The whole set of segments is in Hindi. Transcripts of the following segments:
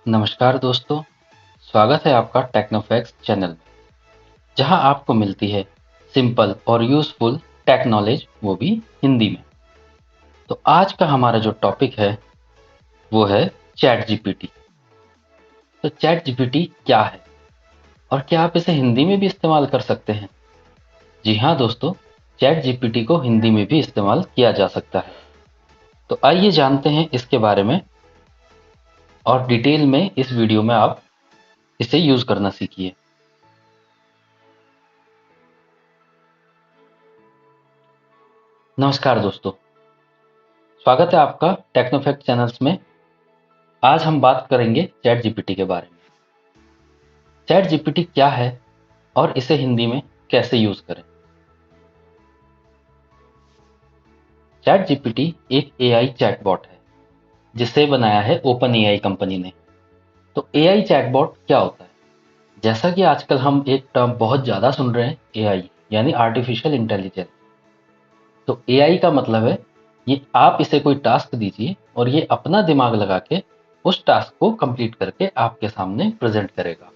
नमस्कार दोस्तों, स्वागत है आपका टेक्नोफैक्स चैनल में, जहां आपको मिलती है सिंपल और यूज़फुल टेक नॉलेज, वो भी हिंदी में। तो आज का हमारा जो टॉपिक है, वो है चैट जीपीटी। तो चैट जीपीटी क्या है और क्या आप इसे हिंदी में भी इस्तेमाल कर सकते हैं? जी हाँ दोस्तों, चैट जीपीटी को हिंदी में भी इस्तेमाल किया जा सकता है। तो आइए जानते हैं इसके बारे में और डिटेल में इस वीडियो में आप इसे यूज़ करना सीखिए। नमस्कार दोस्तों, स्वागत है आपका टेक्नोफैक्ट चैनल्स में। आज हम बात करेंगे चैट जीपीटी के बारे में। चैट जीपीटी क्या है और इसे हिंदी में कैसे यूज करें? चैट जीपीटी एक एआई चैटबॉट है जिसे बनाया है ओपन एआई कंपनी ने। तो एआई चैटबॉट क्या होता है? जैसा कि आजकल हम एक टर्म बहुत ज्यादा सुन रहे हैं, एआई यानी आर्टिफिशियल इंटेलिजेंस। तो एआई का मतलब है, ये आप इसे कोई टास्क दीजिए और ये अपना दिमाग लगा के उस टास्क को कंप्लीट करके आपके सामने प्रेजेंट करेगा।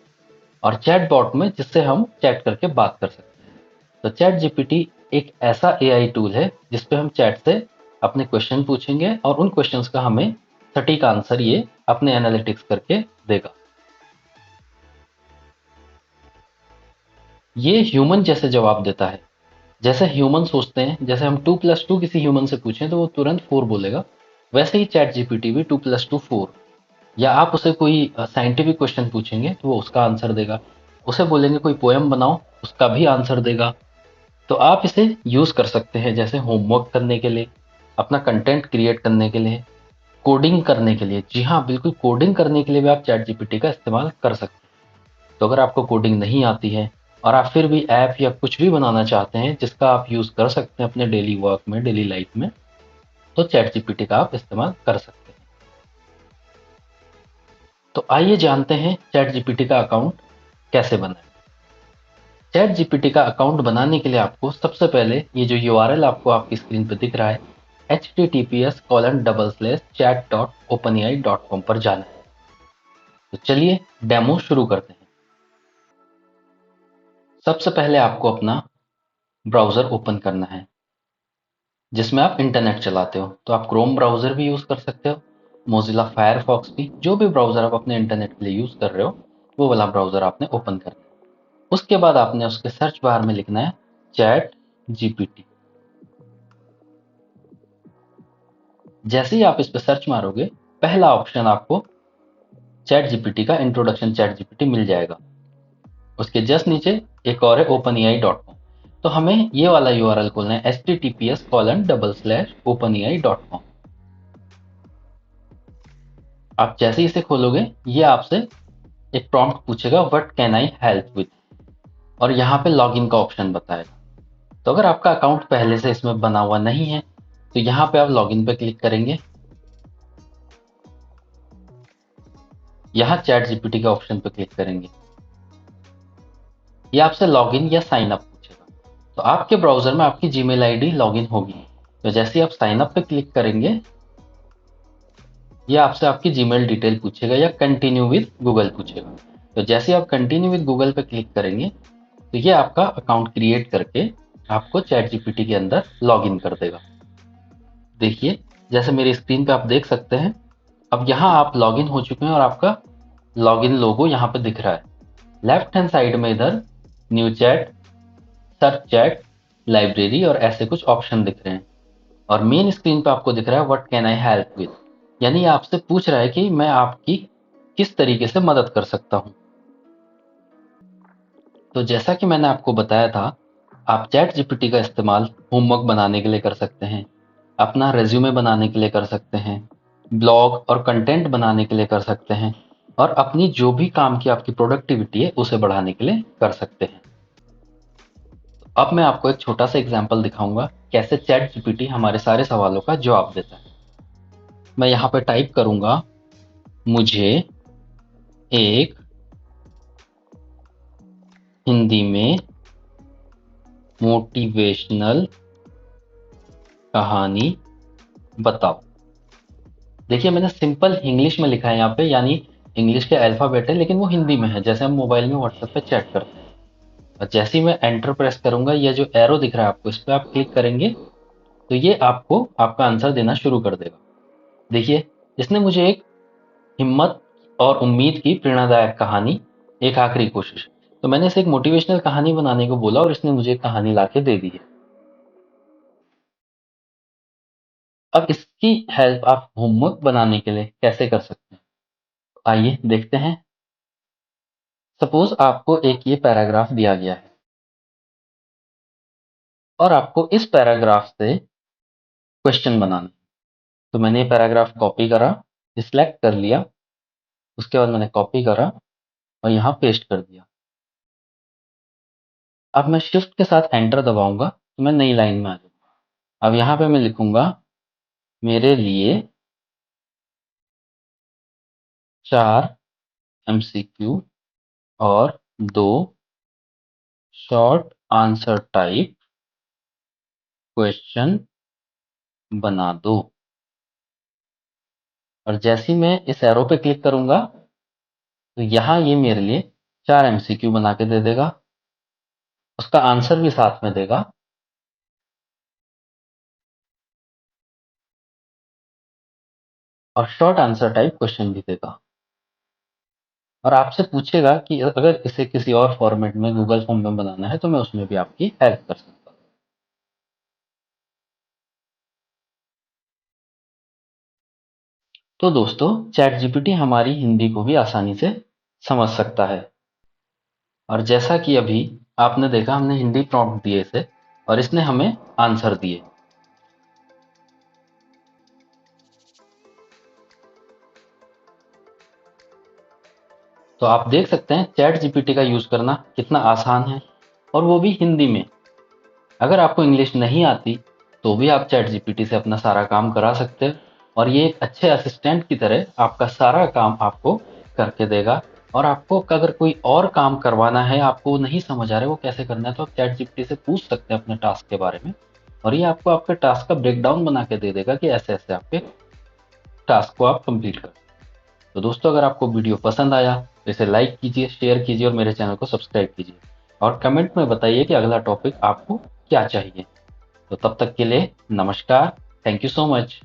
और चैटबॉट में जिससे हम चैट करके बात कर सकते हैं। तो चैट जीपीटी एक ऐसा एआई टूल है जिस पे हम चैट से अपने क्वेश्चन पूछेंगे और उन क्वेश्चंस का हमें सटीक आंसर ये अपने एनालिटिक्स करके देगा। ये ह्यूमन जैसे जवाब देता है। जैसे ह्यूमन सोचते हैं, जैसे हम 2+2 किसी ह्यूमन से पूछें तो वो तुरंत 4 बोलेगा, वैसे ही चैट जीपीटी भी 2+2 4। या आप उसे कोई साइंटिफिक क्वेश्चन पूछेंगे तो वो उसका आंसर देगा। उसे बोलेंगे कोई पोएम बनाओ, उसका भी आंसर देगा। तो आप इसे यूज कर सकते हैं जैसे होमवर्क करने के लिए, अपना कंटेंट क्रिएट करने के लिए, कोडिंग करने के लिए। जी हाँ, बिल्कुल कोडिंग करने के लिए भी आप चैट जीपीटी का इस्तेमाल कर सकते हैं। तो अगर आपको कोडिंग नहीं आती है और आप फिर भी ऐप या कुछ भी बनाना चाहते हैं जिसका आप यूज कर सकते हैं अपने डेली वर्क में, डेली लाइफ में, तो चैट जीपीटी का आप इस्तेमाल कर सकते हैं। तो आइए जानते हैं चैट जीपीटी का अकाउंट कैसे बनाएं। चैट जीपीटी का अकाउंट बनाने के लिए आपको सबसे पहले ये जो यूआरएल आपको आपकी स्क्रीन पर दिख रहा है, https://chat.openai.com पर जाना है। तो चलिए डेमो शुरू करते हैं। सबसे पहले आपको अपना ब्राउजर ओपन करना है जिसमें आप इंटरनेट चलाते हो। तो आप क्रोम ब्राउजर भी यूज कर सकते हो, मोजिला फायरफॉक्स भी, जो भी ब्राउजर आप अपने इंटरनेट के लिए यूज कर रहे हो वो वाला ब्राउजर आपने ओपन करना है। उसके बाद आपने उसके सर्च बार में लिखना है चैट जीपीटी। जैसे ही आप इस पर सर्च मारोगे, पहला ऑप्शन आपको चैट जीपीटी का इंट्रोडक्शन चैट जीपीटी मिल जाएगा। उसके जस्ट नीचे एक और है openai.com। तो हमें ये वाला यूआरएल खोलना है https://openai.com। आप जैसे ही इसे खोलोगे, ये आपसे एक प्रॉम्प्ट पूछेगा what can I help with, और यहाँ पे लॉगिन का ऑप्शन बताएगा। तो अगर आपका अकाउंट पहले से इसमें बना हुआ नहीं है तो यहाँ पे आप लॉगिन पे क्लिक करेंगे। यहाँ चैट जीपीटी के ऑप्शन पे क्लिक करेंगे। ये आपसे लॉगिन या साइन अप पूछेगा। तो आपके ब्राउजर में आपकी जीमेल आईडी लॉगिन होगी। तो जैसे ही आप साइन अप पे क्लिक करेंगे, ये आपसे आपकी जीमेल डिटेल पूछेगा या कंटिन्यू विद गूगल पूछेगा। तो जैसे ही आप कंटिन्यू विद गूगल पे क्लिक करेंगे तो ये आपका अकाउंट क्रिएट करके आपको चैट जीपीटी के अंदर लॉगिन कर देगा। देखिए, जैसे मेरी स्क्रीन पे आप देख सकते हैं, अब यहाँ आप लॉगिन हो चुके हैं और आपका लॉगिन लोगो यहाँ पे दिख रहा है। लेफ्ट हैंड साइड में इधर new chat, search chat, library और ऐसे कुछ ऑप्शन दिख रहे हैं। और मेन स्क्रीन पे आपको दिख रहा है what can I help with, यानी ये आपसे पूछ रहा है कि मैं आपकी किस तरीके से मदद कर सकता हूं। तो जैसा कि मैंने आपको बताया था, आप चैट जीपीटी का इस्तेमाल होमवर्क बनाने के लिए कर सकते हैं, अपना रेज्यूमे बनाने के लिए कर सकते हैं, ब्लॉग और कंटेंट बनाने के लिए कर सकते हैं, और अपनी जो भी काम की आपकी प्रोडक्टिविटी है उसे बढ़ाने के लिए कर सकते हैं। अब मैं आपको एक छोटा सा एग्जाम्पल दिखाऊंगा कैसे चैट जीपीटी हमारे सारे सवालों का जवाब देता है। मैं यहाँ पे टाइप करूंगा, मुझे एक हिंदी में मोटिवेशनल कहानी बताओ। देखिए, मैंने सिंपल इंग्लिश में लिखा है यहाँ पे, यानी इंग्लिश के अल्फ़ाबेट है लेकिन वो हिंदी में है, जैसे हम मोबाइल में व्हाट्सएप पे चैट करते हैं। और जैसे ही मैं एंटर प्रेस करूँगा, ये जो एरो दिख रहा है आपको, इस पे आप क्लिक करेंगे तो ये आपको आपका आंसर देना शुरू कर देगा। देखिए, इसने मुझे एक हिम्मत और उम्मीद की प्रेरणादायक कहानी, एक आखिरी कोशिश। तो मैंने इसे एक मोटिवेशनल कहानी बनाने को बोला और इसने मुझे एक कहानी लाके दे दी है। अब इसकी हेल्प आप होमवर्क बनाने के लिए कैसे कर सकते हैं? आइए देखते हैं। सपोज आपको एक ये पैराग्राफ दिया गया है और आपको इस पैराग्राफ से क्वेश्चन बनाना है। तो मैंने ये पैराग्राफ कॉपी करा, सिलेक्ट कर लिया, उसके बाद मैंने कॉपी करा और यहाँ पेस्ट कर दिया। अब मैं शिफ्ट के साथ एंटर दबाऊंगा तो मैं नई लाइन में आ जाऊंगा। अब यहाँ पे मैं लिखूंगा, मेरे लिए 4 एमसीक्यू और 2 शॉर्ट आंसर टाइप क्वेश्चन बना दो। और जैसे ही मैं इस एरो पे क्लिक करूंगा तो यहाँ ये मेरे लिए 4 एमसीक्यू बना के दे देगा, उसका आंसर भी साथ में देगा और शॉर्ट आंसर टाइप क्वेश्चन भी देगा। और आपसे पूछेगा कि अगर इसे किसी और फॉर्मेट में गूगल फॉर्म में बनाना है तो मैं उसमें भी आपकी हेल्प कर सकता हूँ। तो दोस्तों, चैट जीपीटी हमारी हिंदी को भी आसानी से समझ सकता है। और जैसा कि अभी आपने देखा, हमने हिंदी प्रॉम्प्ट दिए इसे और इसने हमें आंसर दिए। तो आप देख सकते हैं चैट जीपीटी का यूज करना कितना आसान है, और वो भी हिंदी में। अगर आपको इंग्लिश नहीं आती तो भी आप चैट जीपीटी से अपना सारा काम करा सकते हैं और ये एक अच्छे असिस्टेंट की तरह आपका सारा काम आपको करके देगा। और आपको अगर कोई और काम करवाना है, आपको नहीं समझ आ रहा है वो कैसे करना है, तो आप चैट जीपीटी से पूछ सकते हैं अपने टास्क के बारे में और ये आपको आपके टास्क का ब्रेकडाउन बना के दे देगा कि ऐसे ऐसे आपके टास्क को आप कंप्लीट कर। तो दोस्तों, अगर आपको वीडियो पसंद आया तो इसे लाइक कीजिए, शेयर कीजिए और मेरे चैनल को सब्सक्राइब कीजिए और कमेंट में बताइए कि अगला टॉपिक आपको क्या चाहिए। तो तब तक के लिए नमस्कार। Thank you so much.